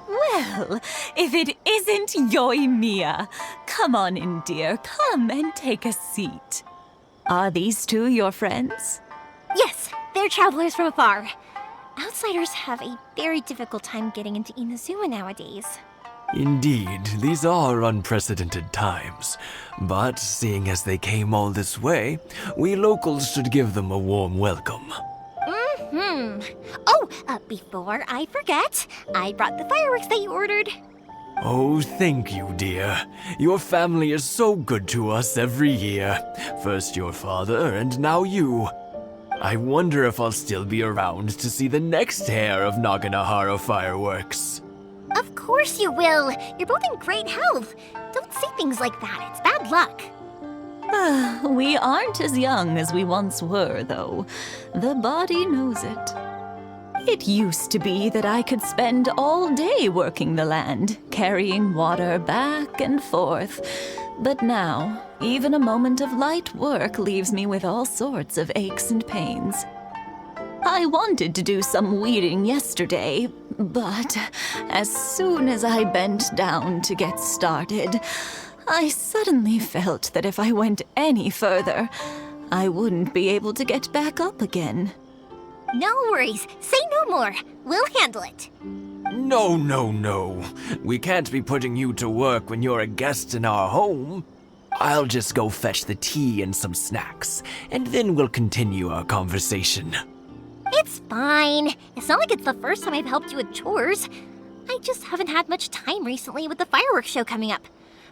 Well, if it isn't Yoimiya. Come on in, dear. Come and take a seat. Are these two your friends? Yes, they're travelers from afar. Outsiders have a very difficult time getting into Inazuma nowadays. Indeed, these are unprecedented times. But seeing as they came all this way, we locals should give them a warm welcome. Oh, before I forget, I brought the fireworks that you ordered. Oh, thank you, dear. Your family is so good to us every year. First your father, and now you. I wonder if I'll still be around to see the next hair of Naganahara fireworks. Of course you will. You're both in great health. Don't say things like that. It's bad luck. We aren't as young as we once were, though. The body knows it. It used to be that I could spend all day working the land, carrying water back and forth. But now, even a moment of light work leaves me with all sorts of aches and pains. I wanted to do some weeding yesterday, but as soon as I bent down to get started, I suddenly felt that if I went any further, I wouldn't be able to get back up again. No worries. Say no more. We'll handle it. No, no, no. We can't be putting you to work when you're a guest in our home. I'll just go fetch the tea and some snacks, and then we'll continue our conversation. It's fine. It's not like it's the first time I've helped you with chores. I just haven't had much time recently with the fireworks show coming up.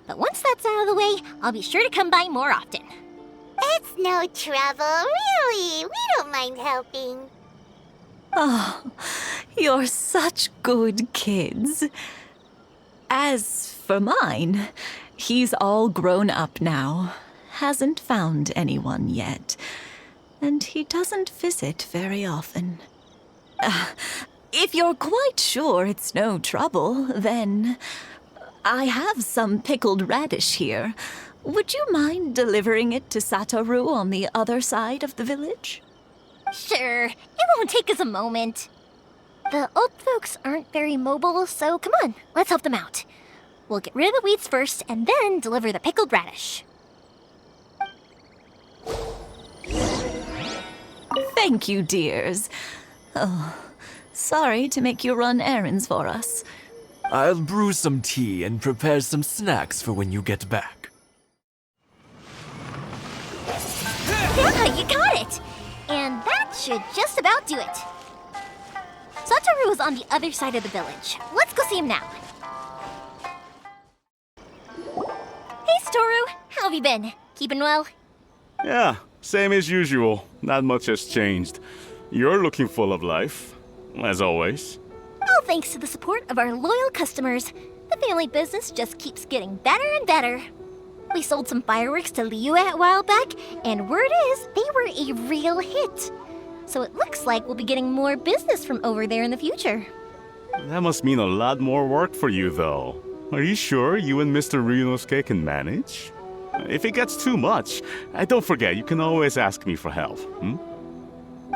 But once that's out of the way, I'll be sure to come by more often. It's no trouble, really. We don't mind helping. Oh, you're such good kids. As for mine, he's all grown up now, hasn't found anyone yet, and he doesn't visit very often. If you're quite sure it's no trouble, then I have some pickled radish here. Would you mind delivering it to Satoru on the other side of the village? Sure, it won't take us a moment. The old folks aren't very mobile, so come on, let's help them out. We'll get rid of the weeds first and then deliver the pickled radish. Thank you, dears. Oh, sorry to make you run errands for us. I'll brew some tea and prepare some snacks for when you get back. Yeah, you got it! And that should just about do it. Satoru is on the other side of the village. Let's go see him now. Hey, Satoru. How have you been? Keeping well? Yeah, same as usual. Not much has changed. You're looking full of life, as always. All thanks to the support of our loyal customers. The family business just keeps getting better and better. We sold some fireworks to Liu a while back, and word is they were a real hit. So it looks like we'll be getting more business from over there in the future. That must mean a lot more work for you, though. Are you sure you and Mr. Ryunosuke can manage? If it gets too much, don't forget, you can always ask me for help,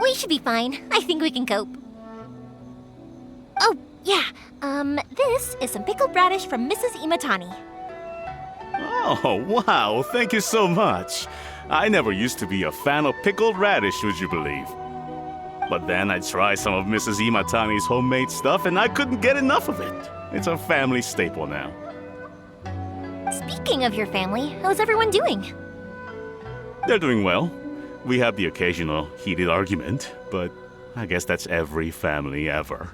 We should be fine. I think we can cope. Oh, yeah. This is some pickled radish from Mrs. Imatani. Oh, wow, thank you so much. I never used to be a fan of pickled radish, would you believe? But then I tried some of Mrs. Imatani's homemade stuff and I couldn't get enough of it. It's a family staple now. Speaking of your family, how's everyone doing? They're doing well. We have the occasional heated argument, but I guess that's every family ever.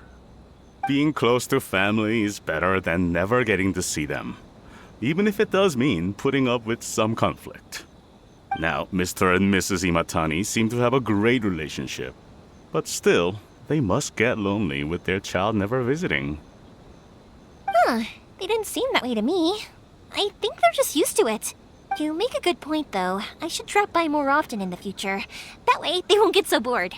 Being close to family is better than never getting to see them, even if it does mean putting up with some conflict. Now, Mr. and Mrs. Imatani seem to have a great relationship, but still, they must get lonely with their child never visiting. Huh, they didn't seem that way to me. I think they're just used to it. You make a good point, though. I should drop by more often in the future. That way, they won't get so bored.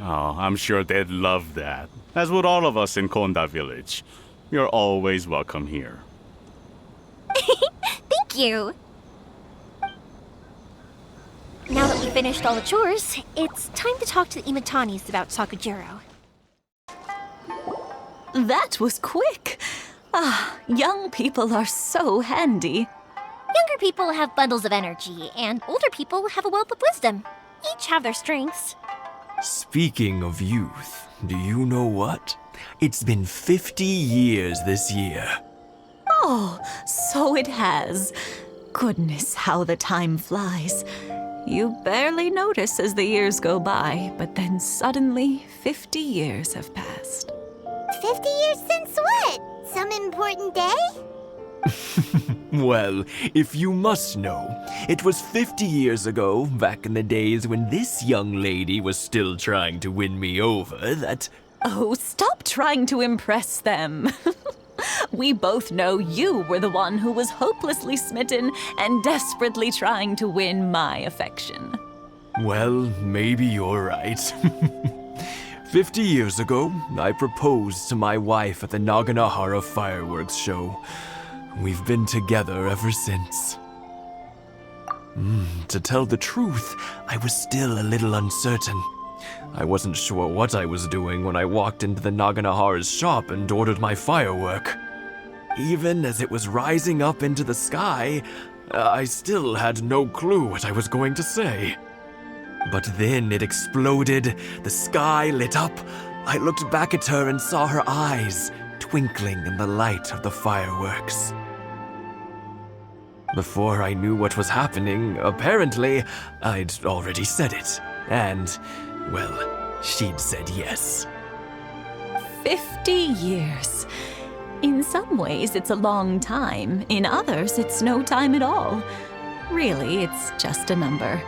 Oh, I'm sure they'd love that, as would all of us in Konda Village. You're always welcome here. Thank you! Now that we've finished all the chores, it's time to talk to the Imatanis about Sakujiro. That was quick. Ah, young people are so handy. Younger people have bundles of energy, and older people have a wealth of wisdom. Each have their strengths. Speaking of youth, do you know what? It's been 50 years this year. Oh, so it has. Goodness, how the time flies. You barely notice as the years go by, but then suddenly 50 years have passed. 50 years since what? Some important day? Well, if you must know, it was 50 years ago, back in the days when this young lady was still trying to win me over, that... Oh, stop trying to impress them. We both know you were the one who was hopelessly smitten and desperately trying to win my affection. Well, maybe you're right. 50 years ago, I proposed to my wife at the Naganahara fireworks show. We've been together ever since. To tell the truth, I was still a little uncertain. I wasn't sure what I was doing when I walked into the Naganahara's shop and ordered my firework. Even as it was rising up into the sky, I still had no clue what I was going to say. But then it exploded, the sky lit up. I looked back at her and saw her eyes twinkling in the light of the fireworks. Before I knew what was happening, apparently, I'd already said it. And, well, she'd said yes. 50 years. In some ways, it's a long time. In others, it's no time at all. Really, it's just a number.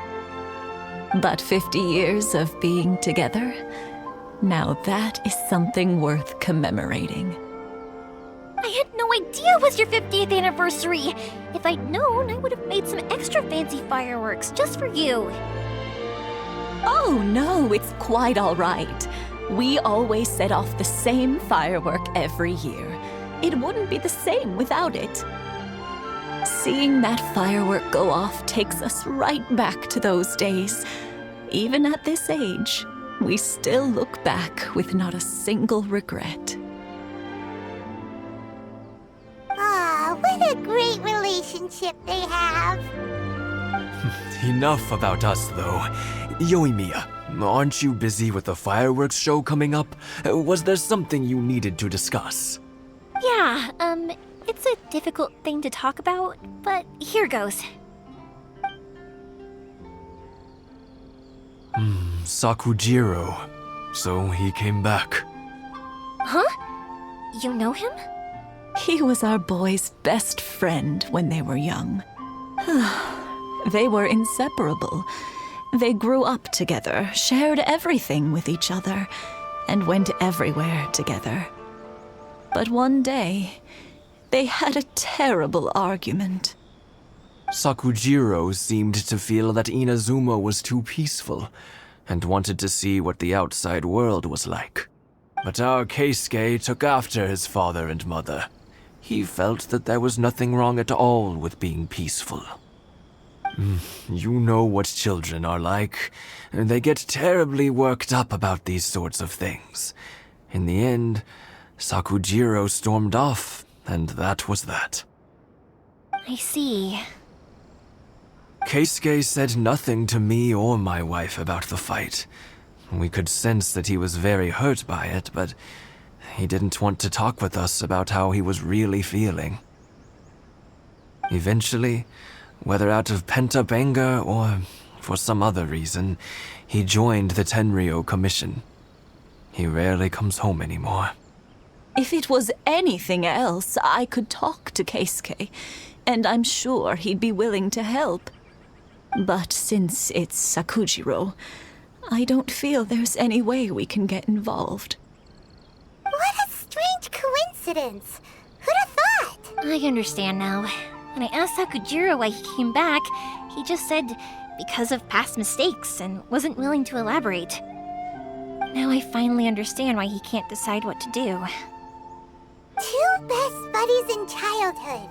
But 50 years of being together, now that is something worth commemorating. I had no idea it was your 50th anniversary. If I'd known, I would have made some extra fancy fireworks just for you. Oh no, it's quite all right. We always set off the same firework every year. It wouldn't be the same without it. Seeing that firework go off takes us right back to those days. Even at this age, we still look back with not a single regret. Ah, what a great relationship they have. Enough about us, though. Yoimiya, aren't you busy with the fireworks show coming up? Was there something you needed to discuss? Yeah, it's a difficult thing to talk about, but here goes. Sakujiro. So he came back. Huh? You know him? He was our boys' best friend when they were young. They were inseparable. They grew up together, shared everything with each other, and went everywhere together. But one day, they had a terrible argument. Sakujiro seemed to feel that Inazuma was too peaceful and wanted to see what the outside world was like. But our Keisuke took after his father and mother. He felt that there was nothing wrong at all with being peaceful. You know what children are like. They get terribly worked up about these sorts of things. In the end, Sakujiro stormed off, and that was that. I see. Keisuke said nothing to me or my wife about the fight. We could sense that he was very hurt by it, but he didn't want to talk with us about how he was really feeling. Eventually, whether out of pent-up anger or for some other reason, he joined the Tenryou Commission. He rarely comes home anymore. If it was anything else, I could talk to Keisuke, and I'm sure he'd be willing to help. But since it's Sakujiro, I don't feel there's any way we can get involved. What a strange coincidence. Who'd have thought? I understand now. When I asked Sakujiro why he came back, he just said because of past mistakes and wasn't willing to elaborate. Now I finally understand why he can't decide what to do. Two best buddies in childhood.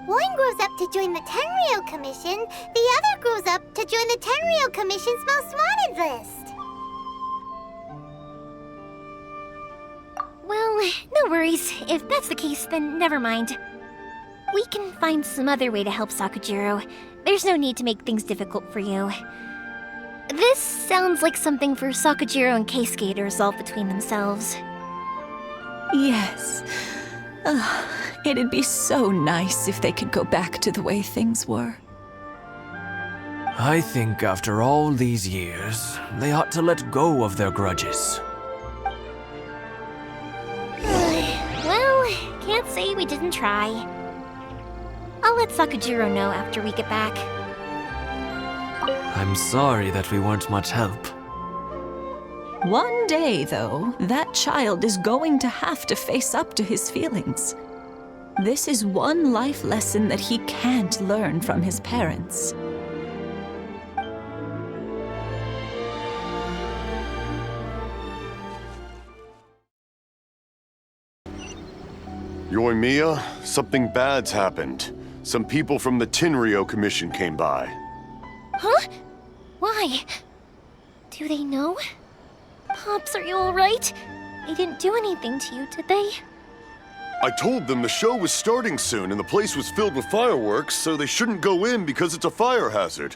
One grows up to join the Tenryou Commission, the other grows up to join the Tenryou Commission's most wanted list. Well, no No worries. If that's the case, then never mind. We can find some other way to help Sakujiro. There's no need to make things difficult for you. This sounds like something for Sakujiro and Keisuke to resolve between themselves. Yes. It'd be so nice if they could go back to the way things were. I think after all these years, they ought to let go of their grudges. Well, can't say we didn't try. I'll let Sakujiro know after we get back. I'm sorry that we weren't much help. One day, though, that child is going to have to face up to his feelings. This is one life lesson that he can't learn from his parents. Yoimiya, something bad's happened. Some people from the Tenryou Commission came by. Huh? Why? Do they know? Pops, are you alright? They didn't do anything to you, did they? I told them the show was starting soon and the place was filled with fireworks, so they shouldn't go in because it's a fire hazard.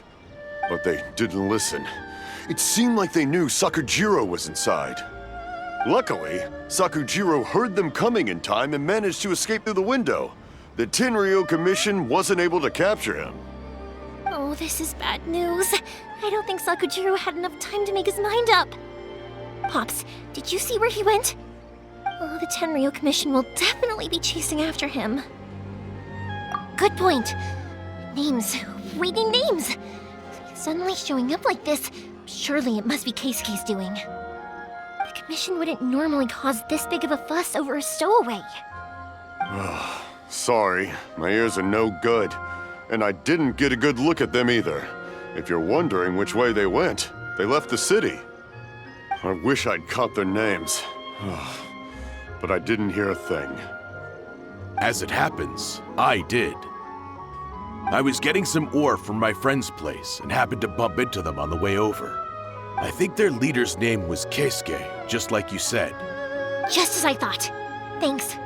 But they didn't listen. It seemed like they knew Sakujiro was inside. Luckily, Sakujiro heard them coming in time and managed to escape through the window. The Tenryou Commission wasn't able to capture him. Oh, this is bad news. I don't think Sakujiro had enough time to make his mind up. Pops, did you see where he went? Oh, the Tenryou Commission will definitely be chasing after him. Good point. Names. We need names. Suddenly showing up like this, surely it must be Keisuke's doing. The Commission wouldn't normally cause this big of a fuss over a stowaway. Sorry, my ears are no good. And I didn't get a good look at them either. If you're wondering which way they went, they left the city. I wish I'd caught their names. But I didn't hear a thing. As it happens, I did. I was getting some ore from my friend's place and happened to bump into them on the way over. I think their leader's name was Keisuke, just like you said. Just as I thought. Thanks.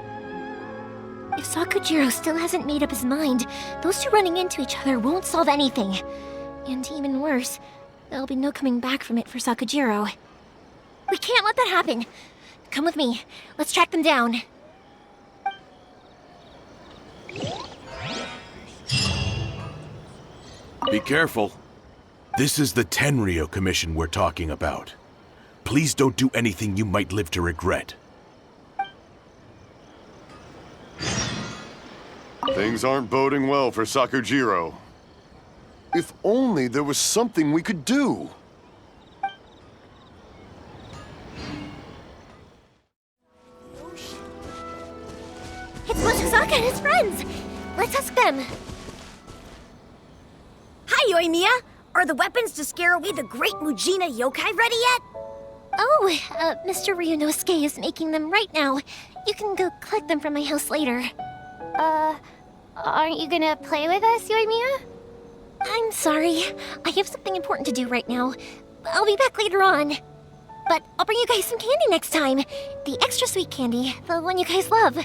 If Sakujiro still hasn't made up his mind, those two running into each other won't solve anything. And even worse, there'll be no coming back from it for Sakujiro. We can't let that happen. Come with me. Let's track them down. Be careful. This is the Tenryou Commission we're talking about. Please don't do anything you might live to regret. Things aren't boding well for Sakujiro. If only there was something we could do. It's Mochizaka and his friends. Let's ask them. Hi, Yoimiya! Are the weapons to scare away the great Mujina yokai ready yet? Oh, Mr. Ryunosuke is making them right now. You can go collect them from my house later. Aren't you gonna play with us, Yoimiya? I'm sorry. I have something important to do right now. I'll be back later on. But I'll bring you guys some candy next time. The extra sweet candy, the one you guys love.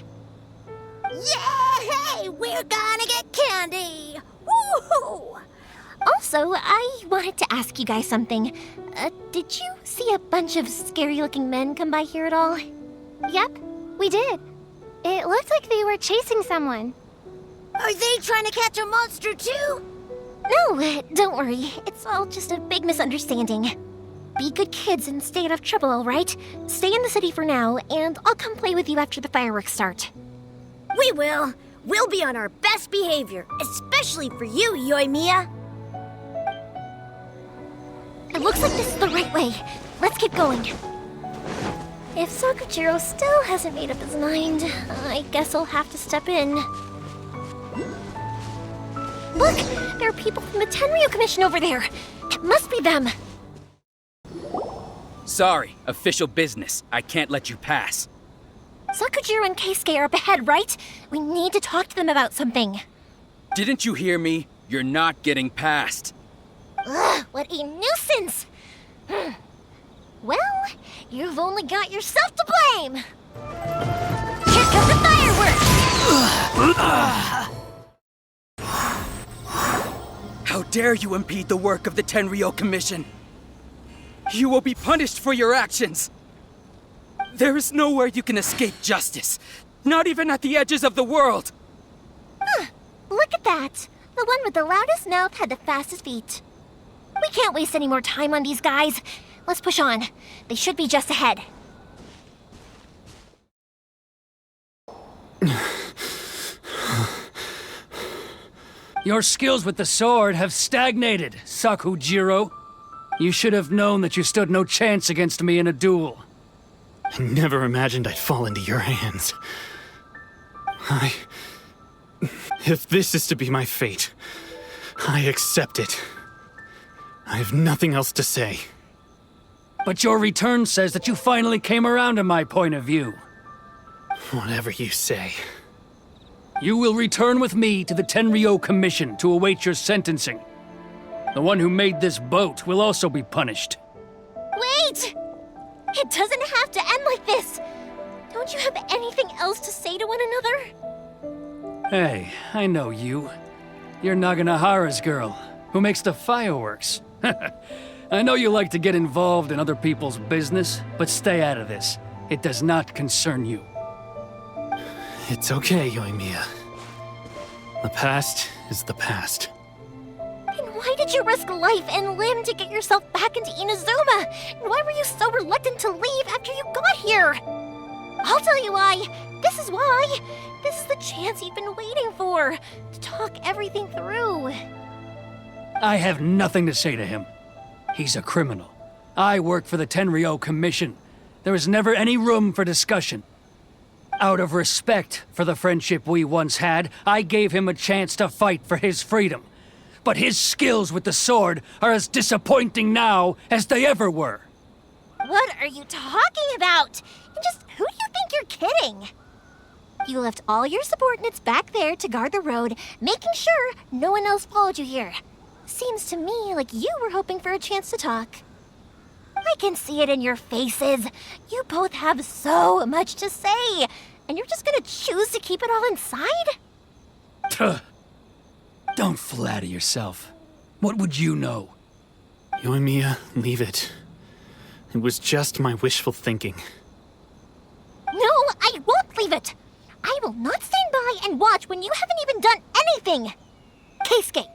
Yay! We're gonna get candy! Woohoo! Also, I wanted to ask you guys something. Did you see a bunch of scary-looking men come by here at all? Yep, we did. It looked like they were chasing someone. Are they trying to catch a monster too? No, don't worry. It's all just a big misunderstanding. Be good kids and stay out of trouble, all right? Stay in the city for now, and I'll come play with you after the fireworks start. We will. We'll be on our best behavior, especially for you, Yoimiya. It looks like this is the right way. Let's keep going. If Sakujiro still hasn't made up his mind, I guess I'll have to step in. Look! There are people from the Tenryou Commission over there! It must be them! Sorry, official business. I can't let you pass. Sakujiro and Keisuke are up ahead, right? We need to talk to them about something. Didn't you hear me? You're not getting past. Ugh, what a nuisance! Well, you've only got yourself to blame! How dare you impede the work of the Tenryou Commission? You will be punished for your actions! There is nowhere you can escape justice, not even at the edges of the world! Look at that! The one with the loudest mouth had the fastest feet. We can't waste any more time on these guys. Let's push on. They should be just ahead. Your skills with the sword have stagnated, Sakujiro. You should have known that you stood no chance against me in a duel. I never imagined I'd fall into your hands. If this is to be my fate, I accept it. I have nothing else to say. But your return says that you finally came around to my point of view. Whatever you say. You will return with me to the Tenryou Commission to await your sentencing. The one who made this boat will also be punished. Wait! It doesn't have to end like this! Don't you have anything else to say to one another? Hey, I know you. You're Naganahara's girl, who makes the fireworks. I know you like to get involved in other people's business, but stay out of this. It does not concern you. It's okay, Yoimiya. The past is the past. Then why did you risk life and limb to get yourself back into Inazuma? And why were you so reluctant to leave after you got here? I'll tell you why. This is why. This is the chance you've been waiting for, to talk everything through. I have nothing to say to him. He's a criminal. I work for the Tenryou Commission. There is never any room for discussion. Out of respect for the friendship we once had, I gave him a chance to fight for his freedom. But his skills with the sword are as disappointing now as they ever were. What are you talking about? And just who do you think you're kidding? You left all your subordinates back there to guard the road, making sure no one else followed you here. Seems to me like you were hoping for a chance to talk. I can see it in your faces. You both have so much to say, and you're just gonna choose to keep it all inside? Don't flatter yourself. What would you know? Yoimiya, leave it. It was just my wishful thinking. No, I won't leave it. I will not stand by and watch when you haven't even done anything. Keisuke,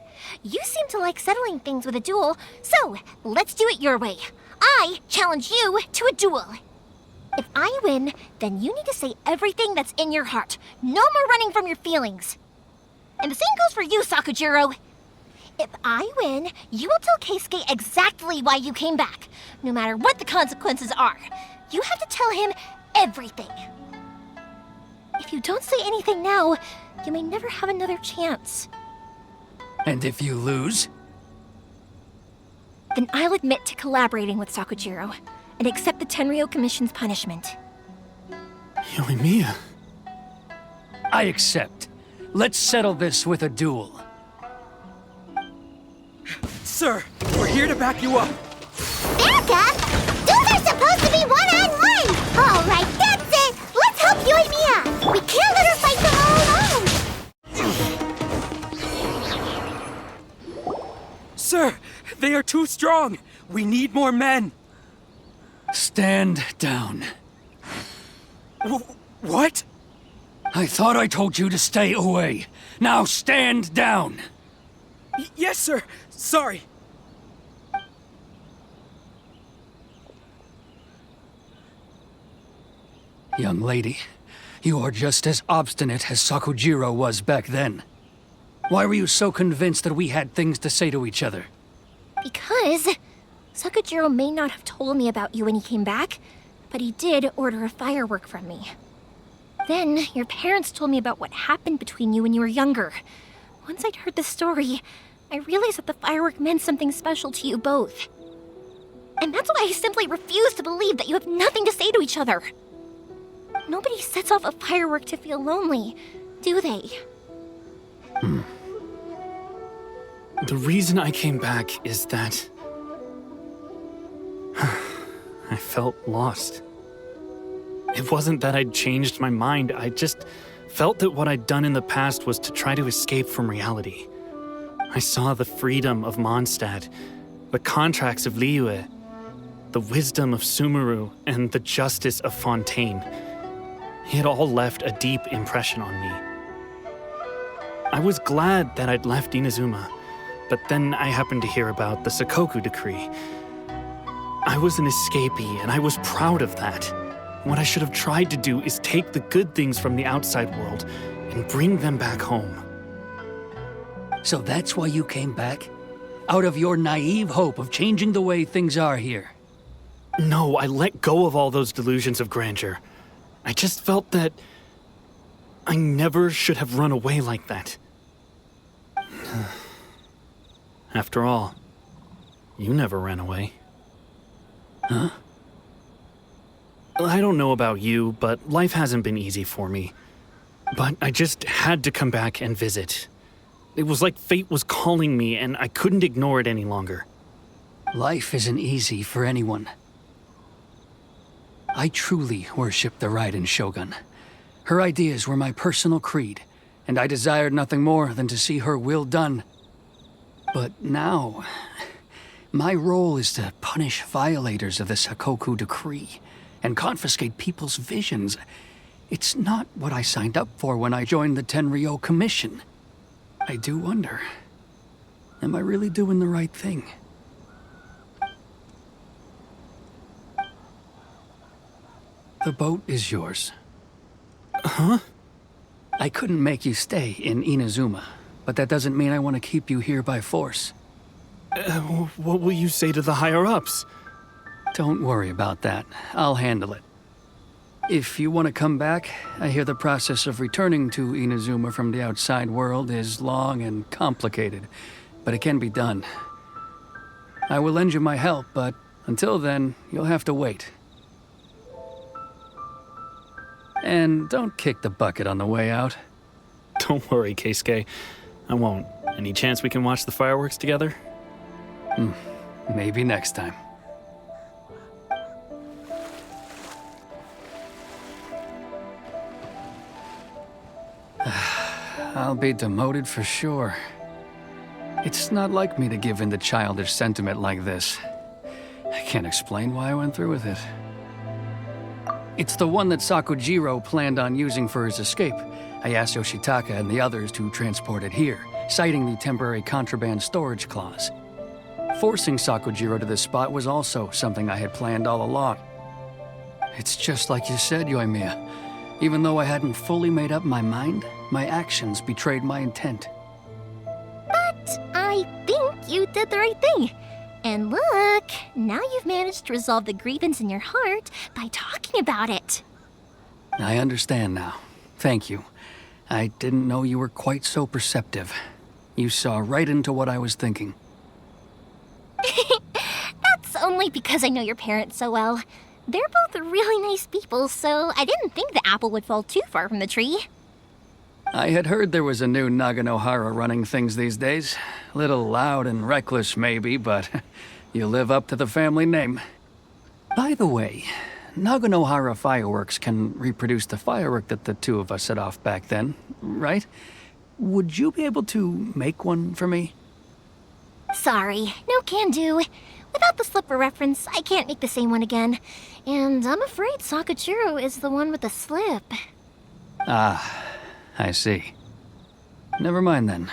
you seem to like settling things with a duel, so let's do it your way. I challenge you to a duel. If I win, then you need to say everything that's in your heart. No more running from your feelings. And the same goes for you, Sakujiro. If I win, you will tell Keisuke exactly why you came back, no matter what the consequences are. You have to tell him everything. If you don't say anything now, you may never have another chance. And if you lose? Then I'll admit to collaborating with Sakujiro and accept the Tenryou Commission's punishment. Yoimiya. I accept. Let's settle this with a duel. Sir, we're here to back you up. Back up? Duels are supposed to be one-on-one! All right, that's it! Let's help Yoimiya! We can't let her fight them all alone! Sir, they are too strong. We need more men. Stand down. What? I thought I told you to stay away. Now stand down. Yes, sir. Sorry. Young lady, you are just as obstinate as Sakujiro was back then. Why were you so convinced that we had things to say to each other? Because Sakujiro may not have told me about you when he came back, but he did order a firework from me. Then your parents told me about what happened between you when you were younger. Once I'd heard the story, I realized that the firework meant something special to you both. And that's why I simply refuse to believe that you have nothing to say to each other. Nobody sets off a firework to feel lonely, do they? The reason I came back is that I felt lost. It wasn't that I'd changed my mind, I just felt that what I'd done in the past was to try to escape from reality. I saw the freedom of Mondstadt, the contracts of Liyue, the wisdom of Sumeru, and the justice of Fontaine. It all left a deep impression on me. I was glad that I'd left Inazuma, but then I happened to hear about the Sakoku decree. I was an escapee, and I was proud of that. What I should have tried to do is take the good things from the outside world and bring them back home. So that's why you came back? Out of your naive hope of changing the way things are here? No, I let go of all those delusions of grandeur. I just felt that I never should have run away like that. After all, you never ran away. Huh? I don't know about you, but life hasn't been easy for me. But I just had to come back and visit. It was like fate was calling me, and I couldn't ignore it any longer. Life isn't easy for anyone. I truly worship the Raiden Shogun. Her ideas were my personal creed, and I desired nothing more than to see her will done. But now, my role is to punish violators of the Sakoku decree and confiscate people's visions. It's not what I signed up for when I joined the Tenryou Commission. I do wonder, am I really doing the right thing? The boat is yours. Huh? I couldn't make you stay in Inazuma, but that doesn't mean I want to keep you here by force. What will you say to the higher-ups? Don't worry about that. I'll handle it. If you want to come back, I hear the process of returning to Inazuma from the outside world is long and complicated, but it can be done. I will lend you my help, but until then, you'll have to wait. And don't kick the bucket on the way out. Don't worry, Keisuke. I won't. Any chance we can watch the fireworks together? Maybe next time. I'll be demoted for sure. It's not like me to give in to childish sentiment like this. I can't explain why I went through with it. It's the one that Sakujiro planned on using for his escape. I asked Yoshitaka and the others to transport it here, citing the temporary contraband storage clause. Forcing Sakujiro to this spot was also something I had planned all along. It's just like you said, Yoimiya. Even though I hadn't fully made up my mind, my actions betrayed my intent. But I think you did the right thing. And look, now you've managed to resolve the grievance in your heart by talking about it. I understand now. Thank you. I didn't know you were quite so perceptive. You saw right into what I was thinking. That's only because I know your parents so well. They're both really nice people, so I didn't think the apple would fall too far from the tree. I had heard there was a new Naganohara running things these days. Little loud and reckless, maybe, but you live up to the family name. By the way, Naganohara fireworks can reproduce the firework that the two of us set off back then, right? Would you be able to make one for me? Sorry, no can do. Without the slipper reference, I can't make the same one again. And I'm afraid Sakujiro is the one with the slip. Ah, I see. Never mind then.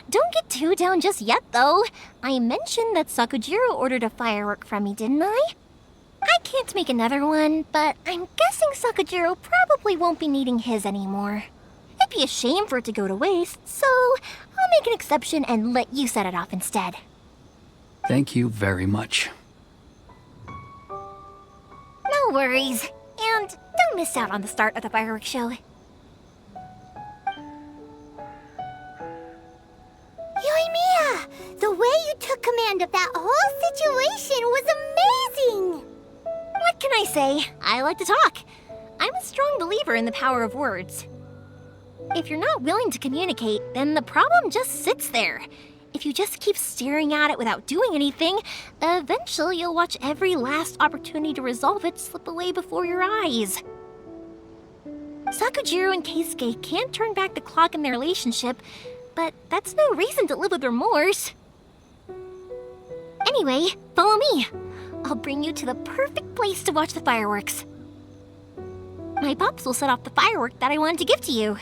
Don't get too down just yet, though. I mentioned that Sakujiro ordered a firework from me, didn't I? I can't make another one, but I'm guessing Sakujiro probably won't be needing his anymore. It'd be a shame for it to go to waste, so I'll make an exception and let you set it off instead. Thank you very much. No worries. And don't miss out on the start of the fireworks show. Yoimiya! The way you took command of that whole situation was amazing! What can I say? I like to talk. I'm a strong believer in the power of words. If you're not willing to communicate, then the problem just sits there. If you just keep staring at it without doing anything, eventually you'll watch every last opportunity to resolve it slip away before your eyes. Sakujiro and Keisuke can't turn back the clock in their relationship, but that's no reason to live with remorse. Anyway, follow me. I'll bring you to the perfect place to watch the fireworks. My pops will set off the firework that I wanted to give to you.